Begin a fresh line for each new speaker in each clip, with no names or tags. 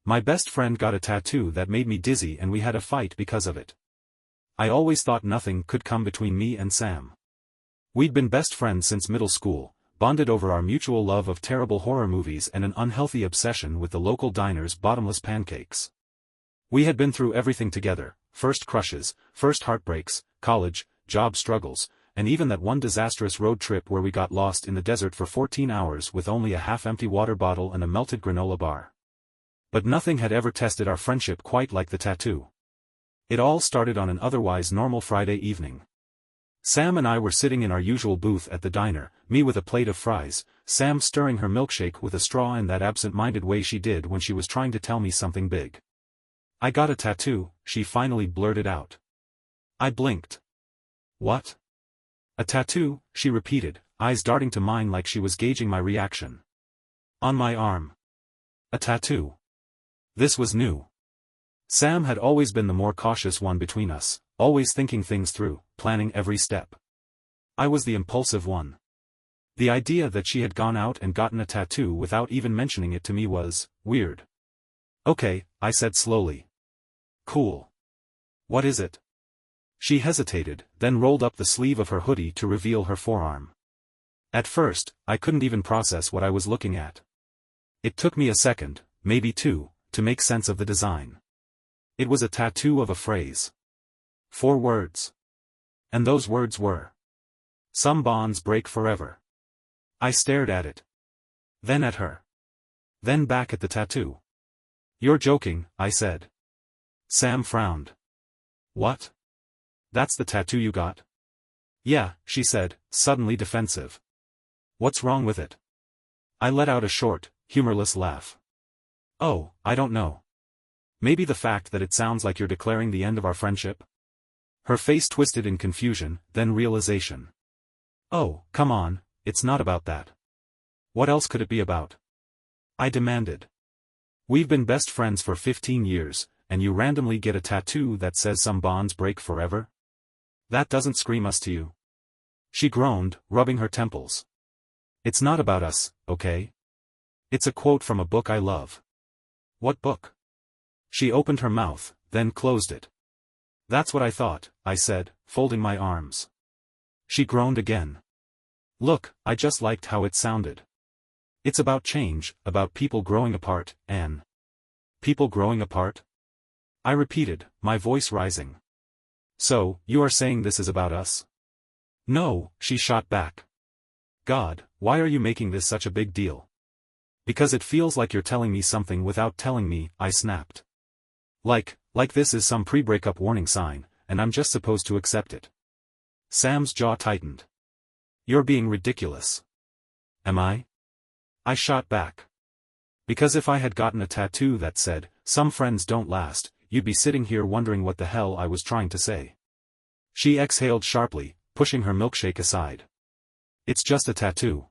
My best friend got a tattoo that made me dizzy and we had a fight because of it. I always thought nothing could come between me and Sam. We'd been best friends since middle school, bonded over our mutual love of terrible horror movies and an unhealthy obsession with the local diner's bottomless pancakes. We had been through everything together, first crushes, first heartbreaks, college, job struggles, and even that one disastrous road trip where we got lost in the desert for 14 hours with only a half-empty water bottle and a melted granola bar. But nothing had ever tested our friendship quite like the tattoo. It all started on an otherwise normal Friday evening. Sam and I were sitting in our usual booth at the diner, me with a plate of fries, Sam stirring her milkshake with a straw in that absent-minded way she did when she was trying to tell me something big. "I got a tattoo," she finally blurted out. I blinked. "What?" "A tattoo," she repeated, eyes darting to mine like she was gauging my reaction. "On my arm." A tattoo. This was new. Sam had always been the more cautious one between us, always thinking things through, planning every step. I was the impulsive one. The idea that she had gone out and gotten a tattoo without even mentioning it to me was weird. "Okay," I said slowly. "Cool. What is it?" She hesitated, then rolled up the sleeve of her hoodie to reveal her forearm. At first, I couldn't even process what I was looking at. It took me a second, maybe two, to make sense of the design. It was a tattoo of a phrase. 4 words. And those words were, "Some bonds break forever." I stared at it. Then at her. Then back at the tattoo. "You're joking," I said. Sam frowned. "What? That's the tattoo you got?" "Yeah," she said, suddenly defensive. "What's wrong with it?" I let out a short, humorless laugh. "Oh, I don't know. Maybe the fact that it sounds like you're declaring the end of our friendship?" Her face twisted in confusion, then realization. "Oh, come on, it's not about that. What else could it be about?" I demanded. "We've been best friends for 15 years, and you randomly get a tattoo that says some bonds break forever? That doesn't scream us to you." She groaned, rubbing her temples. "It's not about us, okay? It's a quote from a book I love." "What book?" She opened her mouth, then closed it. "That's what I thought," I said, folding my arms. She groaned again. "Look, I just liked how it sounded. It's about change, about people growing apart, Anne." "People growing apart?" I repeated, my voice rising. "So, you are saying this is about us?" "No," she shot back. "God, why are you making this such a big deal?" "Because it feels like you're telling me something without telling me," I snapped. Like this is some pre-breakup warning sign, and I'm just supposed to accept it." Sam's jaw tightened. "You're being ridiculous." "Am I?" I shot back. "Because if I had gotten a tattoo that said, 'Some friends don't last,' you'd be sitting here wondering what the hell I was trying to say." She exhaled sharply, pushing her milkshake aside. "It's just a tattoo."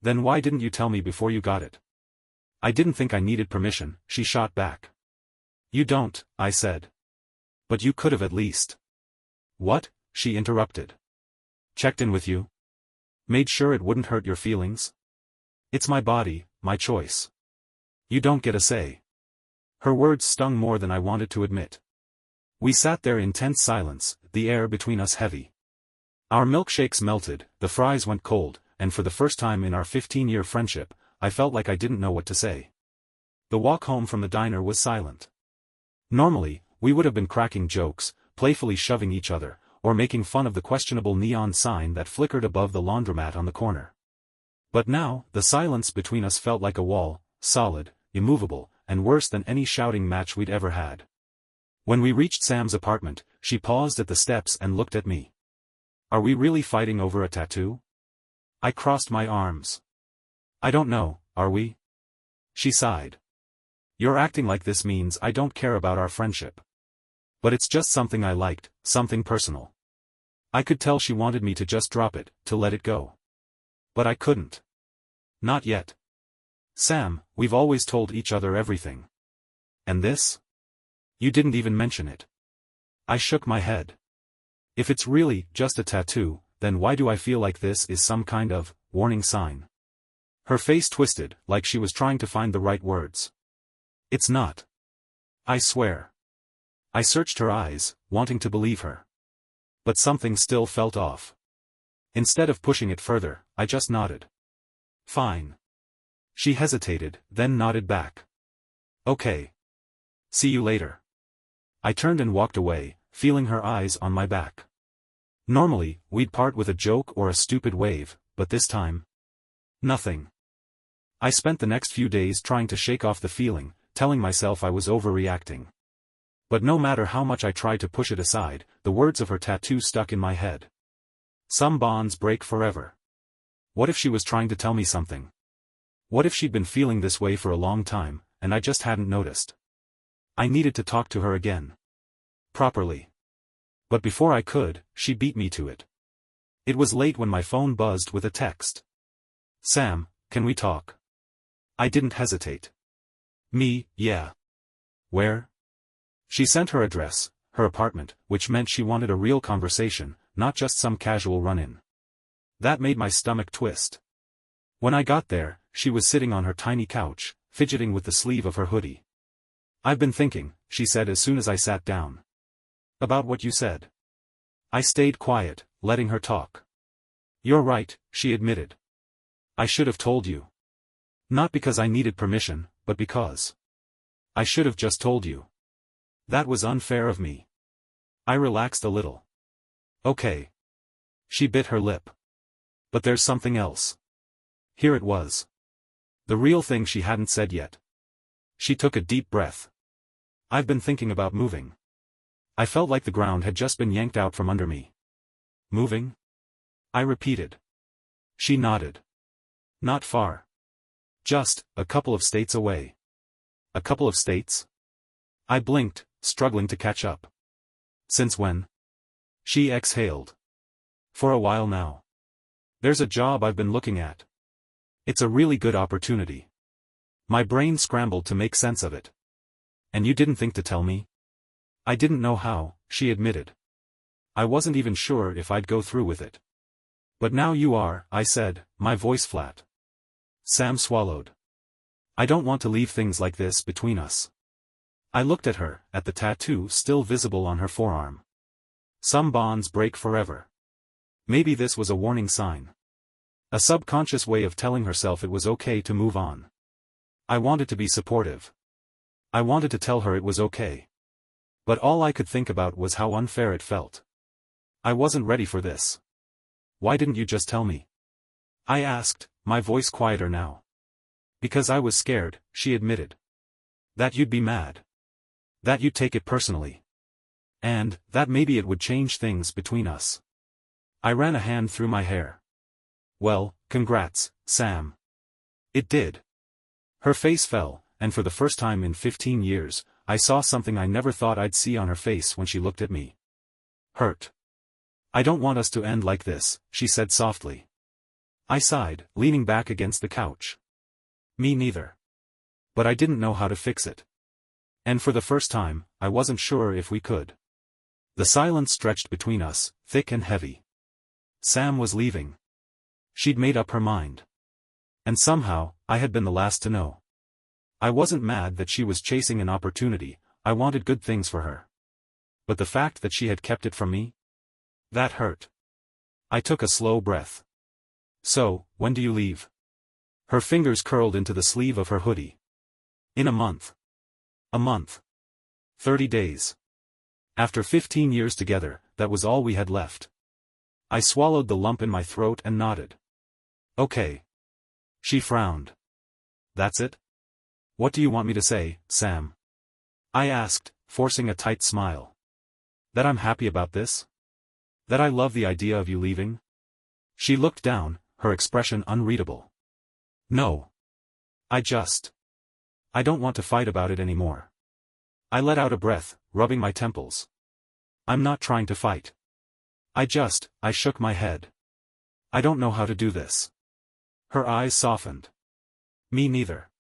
"Then why didn't you tell me before you got it?" "I didn't think I needed permission," she shot back. "You don't," I said. "But you could have at least." "What?" she interrupted. "Checked in with you? Made sure it wouldn't hurt your feelings? It's my body, my choice. You don't get a say." Her words stung more than I wanted to admit. We sat there in tense silence, the air between us heavy. Our milkshakes melted, the fries went cold, and for the first time in our 15-year friendship, I felt like I didn't know what to say. The walk home from the diner was silent. Normally, we would have been cracking jokes, playfully shoving each other, or making fun of the questionable neon sign that flickered above the laundromat on the corner. But now, the silence between us felt like a wall, solid, immovable, and worse than any shouting match we'd ever had. When we reached Sam's apartment, she paused at the steps and looked at me. "Are we really fighting over a tattoo?" I crossed my arms. "I don't know, are we?" She sighed. "You're acting like this means I don't care about our friendship. But it's just something I liked, something personal." I could tell she wanted me to just drop it, to let it go. But I couldn't. Not yet. "Sam, we've always told each other everything. And this? You didn't even mention it." I shook my head. "If it's really just a tattoo, then why do I feel like this is some kind of warning sign?" Her face twisted, like she was trying to find the right words. It's not. I swear. I searched her eyes, wanting to believe her. But something still felt off. Instead of pushing it further, I just nodded. Fine. She hesitated, then nodded back. Okay. See you later. I turned and walked away, feeling her eyes on my back. Normally, we'd part with a joke or a stupid wave, but this time, nothing. I spent the next few days trying to shake off the feeling, telling myself I was overreacting. But no matter how much I tried to push it aside, the words of her tattoo stuck in my head. Some bonds break forever. What if she was trying to tell me something? What if she'd been feeling this way for a long time, and I just hadn't noticed? I needed to talk to her again. Properly. But before I could, she beat me to it. It was late when my phone buzzed with a text. Sam, can we talk? I didn't hesitate. Me, yeah. Where? She sent her address, her apartment, which meant she wanted a real conversation, not just some casual run-in. That made my stomach twist. When I got there, she was sitting on her tiny couch, fidgeting with the sleeve of her hoodie. I've been thinking, she said as soon as I sat down. About what you said. I stayed quiet, letting her talk. You're right, she admitted. I should have told you. Not because I needed permission, but because I should have just told you. That was unfair of me. I relaxed a little. Okay. She bit her lip. But there's something else. Here it was. The real thing she hadn't said yet. She took a deep breath. I've been thinking about moving. I felt like the ground had just been yanked out from under me. Moving? I repeated. She nodded. Not far. Just a couple of states away. A couple of states? I blinked, struggling to catch up. Since when? She exhaled. For a while now. There's a job I've been looking at. It's a really good opportunity. My brain scrambled to make sense of it. And you didn't think to tell me? I didn't know how, she admitted. I wasn't even sure if I'd go through with it. But now you are, I said, my voice flat. Sam swallowed. I don't want to leave things like this between us. I looked at her, at the tattoo still visible on her forearm. Some bonds break forever. Maybe this was a warning sign. A subconscious way of telling herself it was okay to move on. I wanted to be supportive. I wanted to tell her it was okay. But all I could think about was how unfair it felt. I wasn't ready for this. Why didn't you just tell me? I asked, my voice quieter now. Because I was scared, she admitted. That you'd be mad. That you'd take it personally. And, that maybe it would change things between us. I ran a hand through my hair. Well, congrats, Sam. It did. Her face fell, and for the first time in 15 years, I saw something I never thought I'd see on her face when she looked at me. Hurt. I don't want us to end like this, she said softly. I sighed, leaning back against the couch. Me neither. But I didn't know how to fix it. And for the first time, I wasn't sure if we could. The silence stretched between us, thick and heavy. Sam was leaving. She'd made up her mind. And somehow, I had been the last to know. I wasn't mad that she was chasing an opportunity, I wanted good things for her. But the fact that she had kept it from me? That hurt. I took a slow breath. So, when do you leave? Her fingers curled into the sleeve of her hoodie. In a month. A month. 30 days. After 15 years together, that was all we had left. I swallowed the lump in my throat and nodded. Okay. She frowned. That's it? What do you want me to say, Sam? I asked, forcing a tight smile. That I'm happy about this? That I love the idea of you leaving? She looked down, her expression unreadable. No. I don't want to fight about it anymore. I let out a breath, rubbing my temples. I'm not trying to fight. I shook my head. I don't know how to do this. Her eyes softened. Me neither.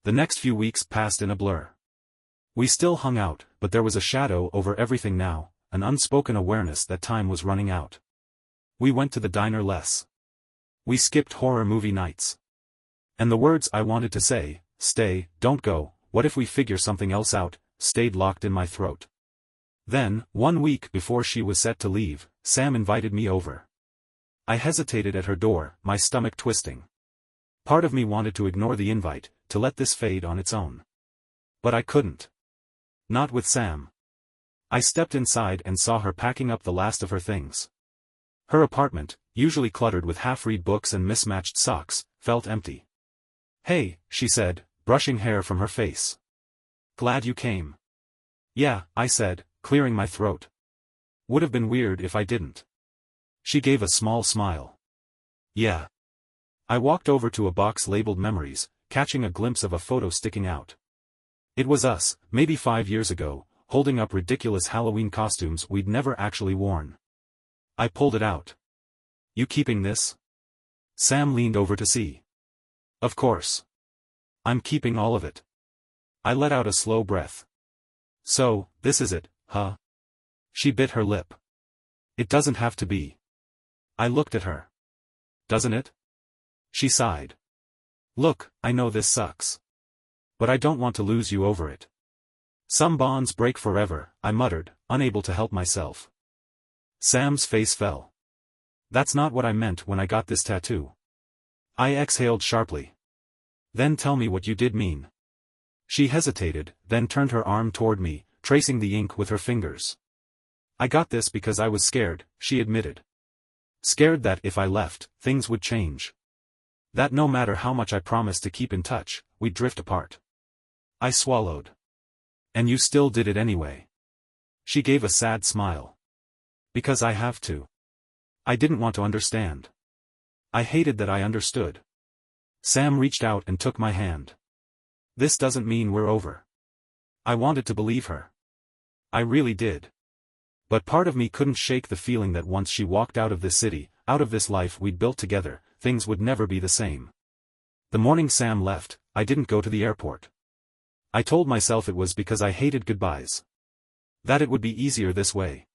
The next few weeks passed in a blur. We still hung out, but there was a shadow over everything now, an unspoken awareness that time was running out. We went to the diner less. We skipped horror movie nights. And the words I wanted to say, stay, don't go, what if we figure something else out, stayed locked in my throat. Then, 1 week before she was set to leave, Sam invited me over. I hesitated at her door, my stomach twisting. Part of me wanted to ignore the invite, to let this fade on its own. But I couldn't. Not with Sam. I stepped inside and saw her packing up the last of her things. Her apartment, usually cluttered with half-read books and mismatched socks, felt empty. "Hey," she said, brushing hair from her face. "Glad you came." "Yeah," I said, clearing my throat. "Would have been weird if I didn't." She gave a small smile. "Yeah." I walked over to a box labeled Memories, catching a glimpse of a photo sticking out. It was us, maybe 5 years ago, holding up ridiculous Halloween costumes we'd never actually worn. I pulled it out. "You keeping this?" Sam leaned over to see. "Of course. I'm keeping all of it." I let out a slow breath. "So, this is it, huh?" She bit her lip. "It doesn't have to be." I looked at her. "Doesn't it?" She sighed. "Look, I know this sucks. But I don't want to lose you over it." "Some bonds break forever," I muttered, unable to help myself. Sam's face fell. "That's not what I meant when I got this tattoo." I exhaled sharply. "Then tell me what you did mean." She hesitated, then turned her arm toward me, tracing the ink with her fingers. "I got this because I was scared," she admitted. "Scared that if I left, things would change. That no matter how much I promised to keep in touch, we'd drift apart." I swallowed. "And you still did it anyway." She gave a sad smile. "Because I have to." I didn't want to understand. I hated that I understood. Sam reached out and took my hand. "This doesn't mean we're over." I wanted to believe her. I really did. But part of me couldn't shake the feeling that once she walked out of this city, out of this life we'd built together, things would never be the same. The morning Sam left, I didn't go to the airport. I told myself it was because I hated goodbyes. That it would be easier this way.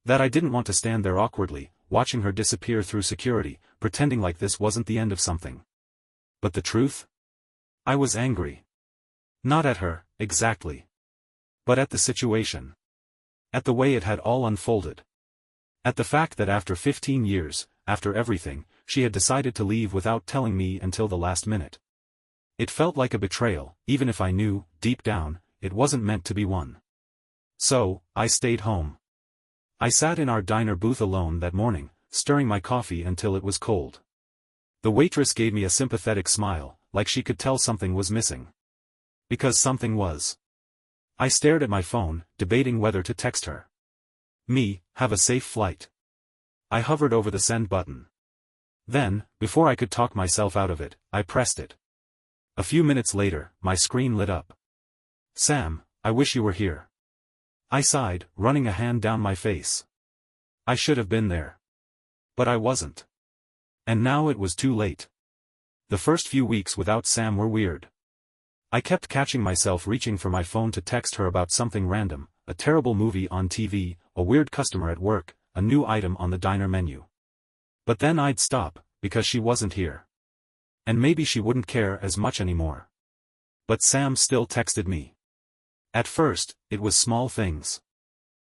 That I didn't want to stand there awkwardly, watching her disappear through security, pretending like this wasn't the end of something. But the truth? I was angry. Not at her, exactly. But at the situation. At the way it had all unfolded. At the fact that after 15 years, after everything, she had decided to leave without telling me until the last minute. It felt like a betrayal, even if I knew, deep down, it wasn't meant to be one. So, I stayed home. I sat in our diner booth alone that morning, stirring my coffee until it was cold. The waitress gave me a sympathetic smile, like she could tell something was missing. Because something was. I stared at my phone, debating whether to text her. "Me, have a safe flight." I hovered over the send button. Then, before I could talk myself out of it, I pressed it. A few minutes later, my screen lit up. "Sam, I wish you were here." I sighed, running a hand down my face. I should have been there. But I wasn't. And now it was too late. The first few weeks without Sam were weird. I kept catching myself reaching for my phone to text her about something random, a terrible movie on TV, a weird customer at work, a new item on the diner menu. But then I'd stop, because she wasn't here. And maybe she wouldn't care as much anymore. But Sam still texted me. At first, it was small things.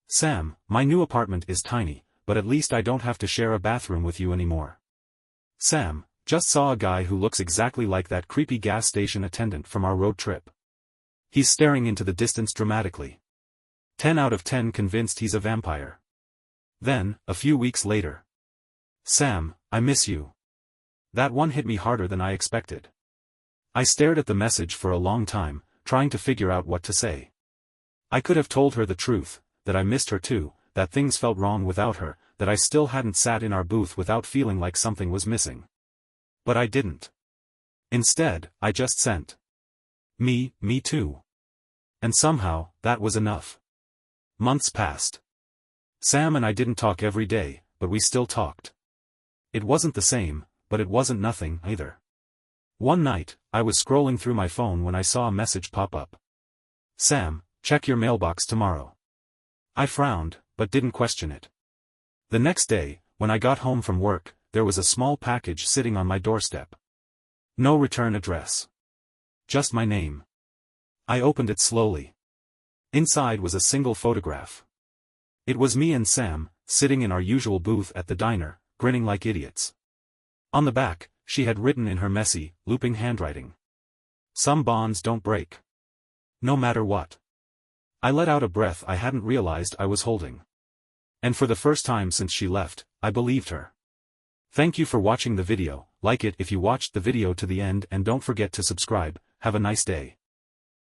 "Sam, my new apartment is tiny, but at least I don't have to share a bathroom with you anymore." "Sam, just saw a guy who looks exactly like that creepy gas station attendant from our road trip. He's staring into the distance dramatically. 10 out of 10 convinced he's a vampire." Then, a few weeks later. "Sam, I miss you." That one hit me harder than I expected. I stared at the message for a long time, trying to figure out what to say. I could have told her the truth, that I missed her too, that things felt wrong without her, that I still hadn't sat in our booth without feeling like something was missing. But I didn't. Instead, I just sent. Me too. And somehow, that was enough. Months passed. Sam and I didn't talk every day, but we still talked. It wasn't the same, but it wasn't nothing, either. One night, I was scrolling through my phone when I saw a message pop up. "Sam, check your mailbox tomorrow." I frowned, but didn't question it. The next day, when I got home from work, there was a small package sitting on my doorstep. No return address. Just my name. I opened it slowly. Inside was a single photograph. It was me and Sam, sitting in our usual booth at the diner, grinning like idiots. On the back, she had written in her messy, looping handwriting. Some bonds don't break. No matter what. I let out a breath I hadn't realized I was holding. And for the first time since she left, I believed her. Thank you for watching the video. Like it if you watched the video to the end and don't forget to subscribe. Have a nice day.